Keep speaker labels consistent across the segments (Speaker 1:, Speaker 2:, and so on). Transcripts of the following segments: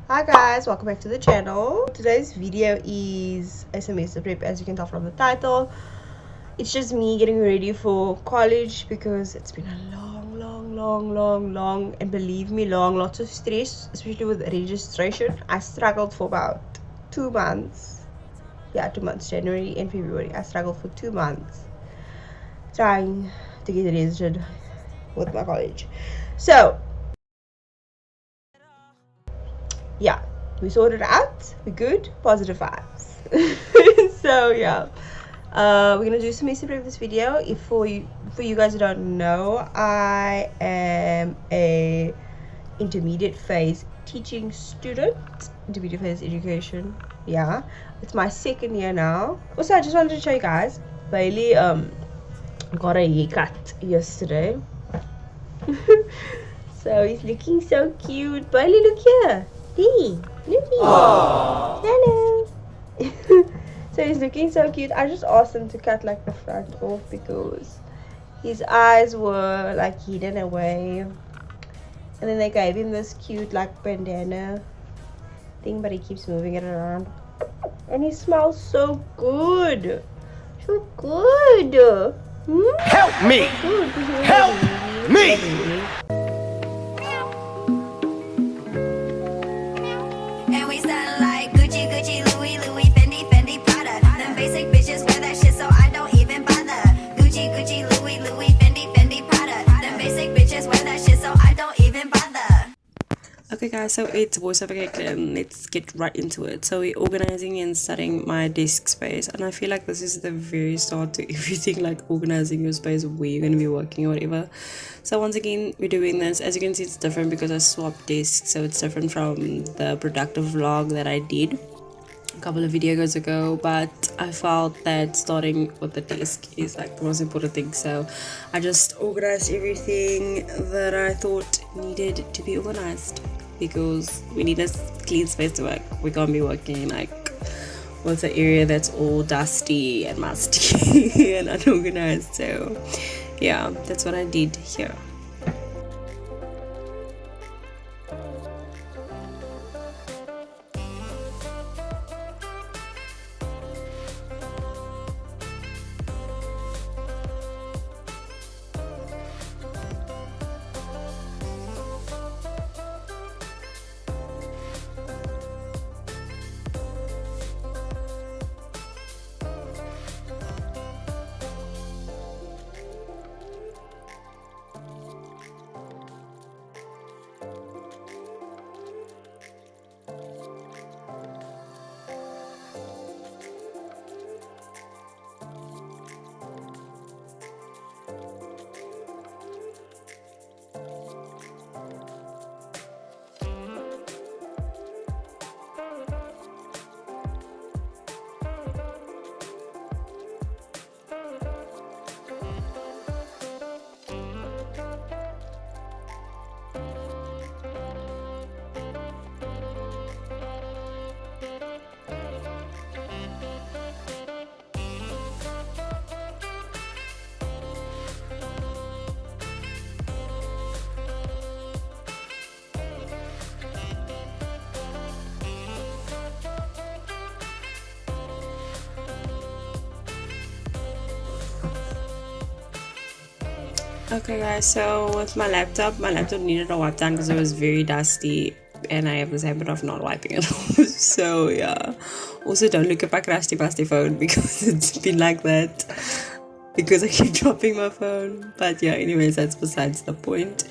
Speaker 1: Hi guys, welcome back to the channel. Today's video is a semester prep, as you can tell from the title. It's just me getting ready for college because it's been a long, and believe me, lots of stress, especially with registration. I struggled for about 2 months. Yeah, 2 months, January and February. I struggled for 2 months trying to get registered with my college. So yeah, we sorted it out. We're good. Positive vibes. So yeah, we're gonna do some semester prep this video. If for you guys who don't know, I am a intermediate phase teaching student. Intermediate phase education. Yeah, it's my second year now. Also, I just wanted to show you guys. Bailey got a haircut yesterday. So he's looking so cute. Bailey, look here. Hey, look here. Hello. So he's looking so cute. I just asked him to cut like the front off because his eyes were like hidden away. And then they gave him this cute like bandana thing, but he keeps moving it around. And he smells so good. So good.
Speaker 2: Help me!
Speaker 1: Good.
Speaker 2: Help me!
Speaker 3: And we style like Gucci, Gucci, Louis, Louis, Fendi, Fendi, Prada. Them basic bitches wear that shit, so I don't even bother. Gucci, Gucci, Louis, Louis, Fendi, Fendi, Prada. Them basic bitches wear that shit, so I don't even bother.
Speaker 4: Okay guys, so it's voice over Katelyn. Let's get right into it. So we're organizing and setting my desk space, and I feel like this is the very start to everything, like organizing your space, where you're going to be working or whatever. So once again, we're doing this. As you can see, it's different because I swapped desks, so it's different from the productive vlog that I did a couple of videos ago, but I felt that starting with the desk is like the most important thing. So I just organized everything that I thought needed to be organized, because we need a clean space to work. We can't be working like with an area that's all dusty and musty and unorganized. So yeah, that's what I did here. Okay guys, so with my laptop needed a wipe down because it was very dusty, and I have this habit of not wiping it off. So yeah, also don't look at my crusty phone because it's been like that because I keep dropping my phone. But yeah, anyways, that's besides the point.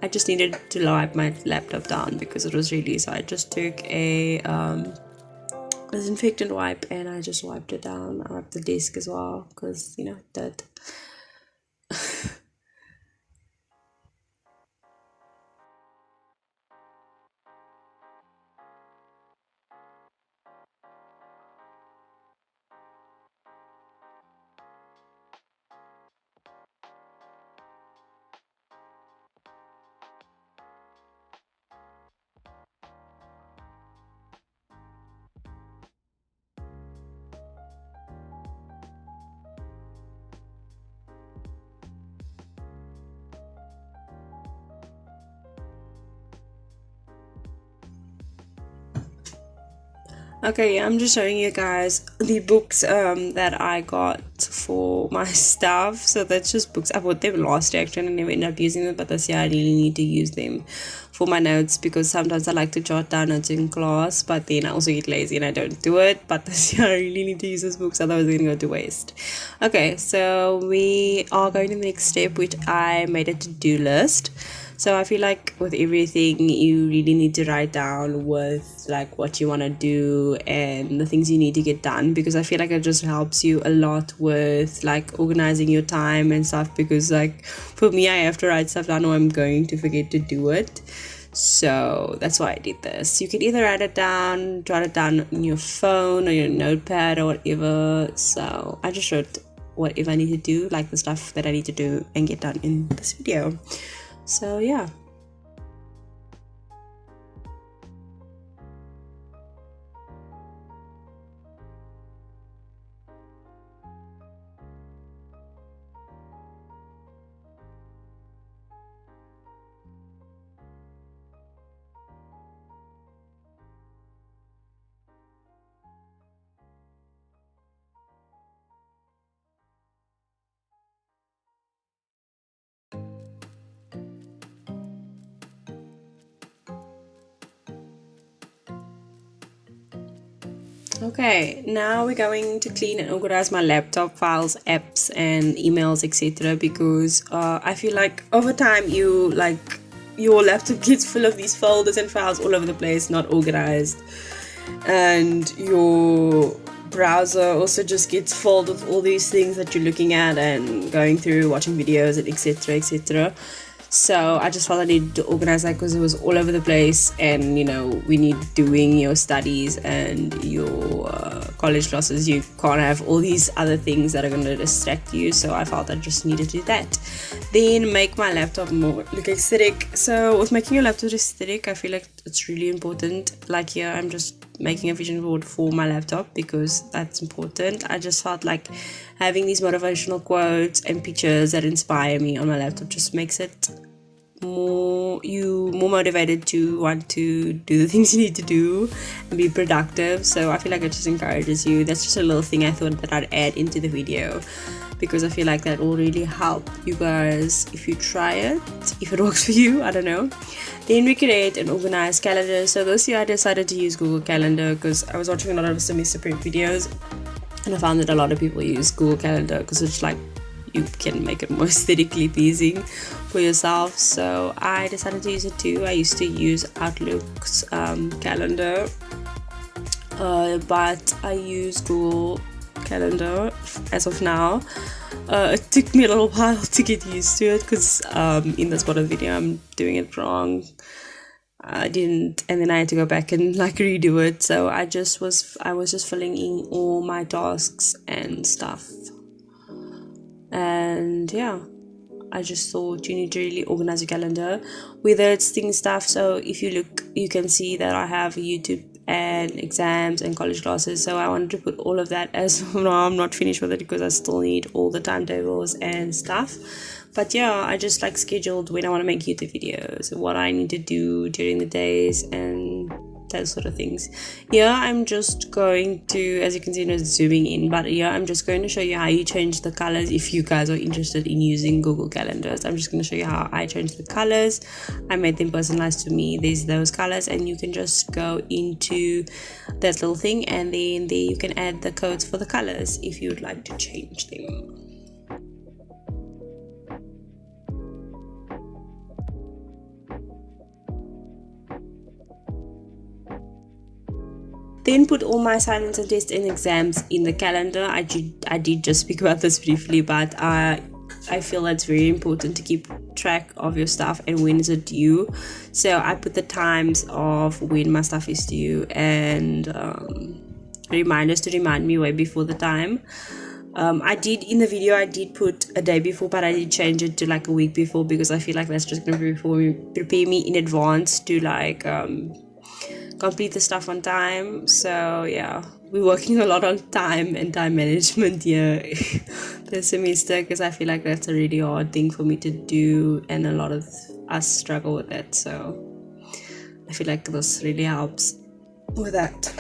Speaker 4: I just needed to wipe my laptop down because it was really, so I just took a disinfectant wipe and I just wiped it down. I wiped the desk as well because, you know, dirt. Okay, I'm just showing you guys the books that I got for my stuff. So that's just books. I bought them last year actually and I never ended up using them, but this year I really need to use them for my notes because sometimes I like to jot down notes in class, but then I also get lazy and I don't do it. But this year I really need to use those books, otherwise they're gonna go to waste. Okay, so we are going to the next step, which I made a to-do list. So I feel like with everything you really need to write down with like what you want to do and the things you need to get done, because I feel like it just helps you a lot with like organizing your time and stuff, because like for me I have to write stuff down or I'm going to forget to do it. So that's why I did this. You can either write it down, jot it down on your phone or your notepad or whatever. So I just wrote whatever I need to do, like the stuff that I need to do and get done in this video. So yeah. Okay, now we're going to clean and organize my laptop files, apps and emails, etc. because I feel like over time your laptop gets full of these folders and files all over the place, not organized, and your browser also just gets filled with all these things that you're looking at and going through, watching videos and etc, etc. So I just felt I needed to organize that because it was all over the place, and you know, when you're doing your studies and your college classes, you can't have all these other things that are going to distract you. So I felt I just needed to do that. Then make my laptop more look aesthetic. So with making your laptop aesthetic, I feel like it's really important. Like here I'm just making a vision board for my laptop because that's important. I just felt like having these motivational quotes and pictures that inspire me on my laptop just makes it more motivated to want to do the things you need to do and be productive. So I feel like it just encourages you. That's just a little thing I thought that I'd add into the video, because I feel like that will really help you guys if you try it, if it works for you, I don't know. Then we create an organized calendar. So this year I decided to use Google Calendar because I was watching a lot of semester prep videos and I found that a lot of people use Google Calendar because it's like you can make it more aesthetically pleasing for yourself. So I decided to use it too. I used to use Outlook's calendar, but I use Google Calendar as of now. It took me a little while to get used to it because in this part of the video I'm doing it wrong. I didn't, and then I had to go back and like redo it. So I was just filling in all my tasks and stuff. And yeah, I just thought you need to really organize your calendar, whether it's thing stuff. So if you look, you can see that I have YouTube and exams and college classes. So I wanted to put all of that, as of now I'm not finished with it because I still need all the timetables and stuff. But yeah, I just like scheduled when I want to make YouTube videos, what I need to do during the days and those sort of things. Yeah, I'm just going to, as you can see, it's zooming in, but yeah, I'm just going to show you how you change the colors if you guys are interested in using Google Calendars. I'm just going to show you how I change the colors. I made them personalized to me. There's those colors, and you can just go into that little thing, and then there you can add the codes for the colors if you would like to change them. Then put all my assignments and tests and exams in the calendar. I did just speak about this briefly, but I feel it's very important to keep track of your stuff and when is it due. So I put the times of when my stuff is due and reminders to remind me way before the time. I did in the video, I did put a day before, but I did change it to like a week before because I feel like that's just going to prepare me in advance to like complete the stuff on time. So yeah, we're working a lot on time and time management here this semester because I feel like that's a really hard thing for me to do and a lot of us struggle with it. So I feel like this really helps with that.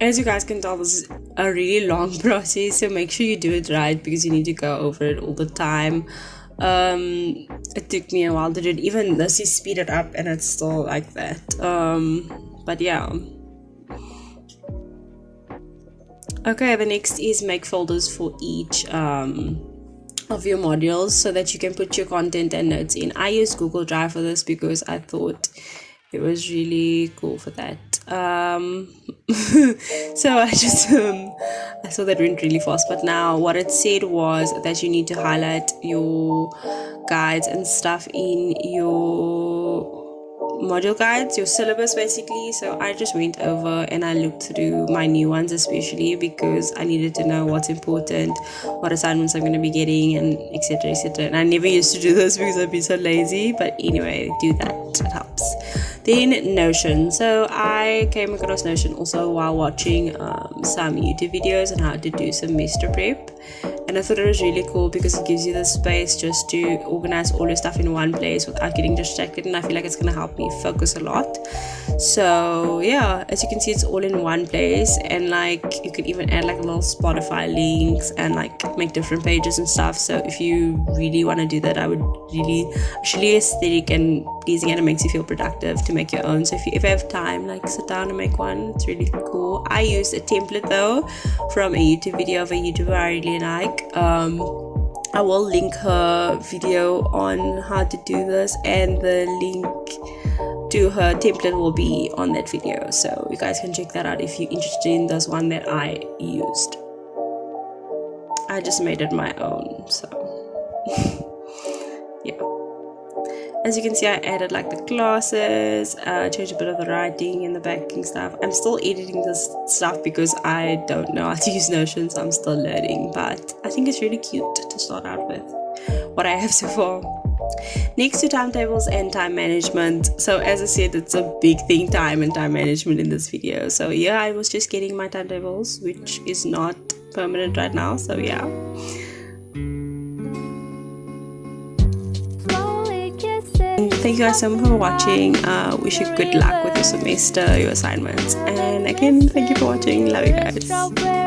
Speaker 4: As you guys can tell, this is a really long process, so make sure you do it right because you need to go over it all the time. It took me a while to do it. Even this is speeded up and it's still like that. But yeah. Okay, the next is make folders for each of your modules so that you can put your content and notes in. I use Google Drive for this because I thought it was really cool for that. So I just I saw that went really fast, but now what it said was that you need to highlight your guides and stuff in your module guides, your syllabus basically. So I just went over and I looked through my new ones, especially because I needed to know what's important, what assignments I'm going to be getting, and etc. And I never used to do this because I've been so lazy, but anyway, do that, it helps. Then Notion. So I came across Notion also while watching some YouTube videos on how to do semester prep, and I thought it was really cool because it gives you the space just to organize all your stuff in one place without getting distracted, and I feel like it's going to help me focus a lot. So yeah, as you can see, it's all in one place, and like you could even add like little Spotify links and like make different pages and stuff. So if you really want to do that, I would really aesthetic and pleasing, and it makes you feel productive to make your own. So if you ever have time, like sit down and make one. It's really cool. I used a template though from a YouTube video of a YouTuber I really like. I will link her video on how to do this, and the link to her template will be on that video, so you guys can check that out if you're interested in this one that I used. I just made it my own, so yeah. As you can see, I added like the classes, changed a bit of the writing and the backing stuff. I'm still editing this stuff because I don't know how to use Notion, so I'm still learning, but I think it's really cute to start out with what I have so far. Next to timetables and time management. So as I said, it's a big thing, time and time management in this video. So yeah, I was just getting my timetables, which is not permanent right now, so yeah. Thank you guys so much for watching. Wish you good luck with your semester, your assignments, and again, thank you for watching. Love you guys.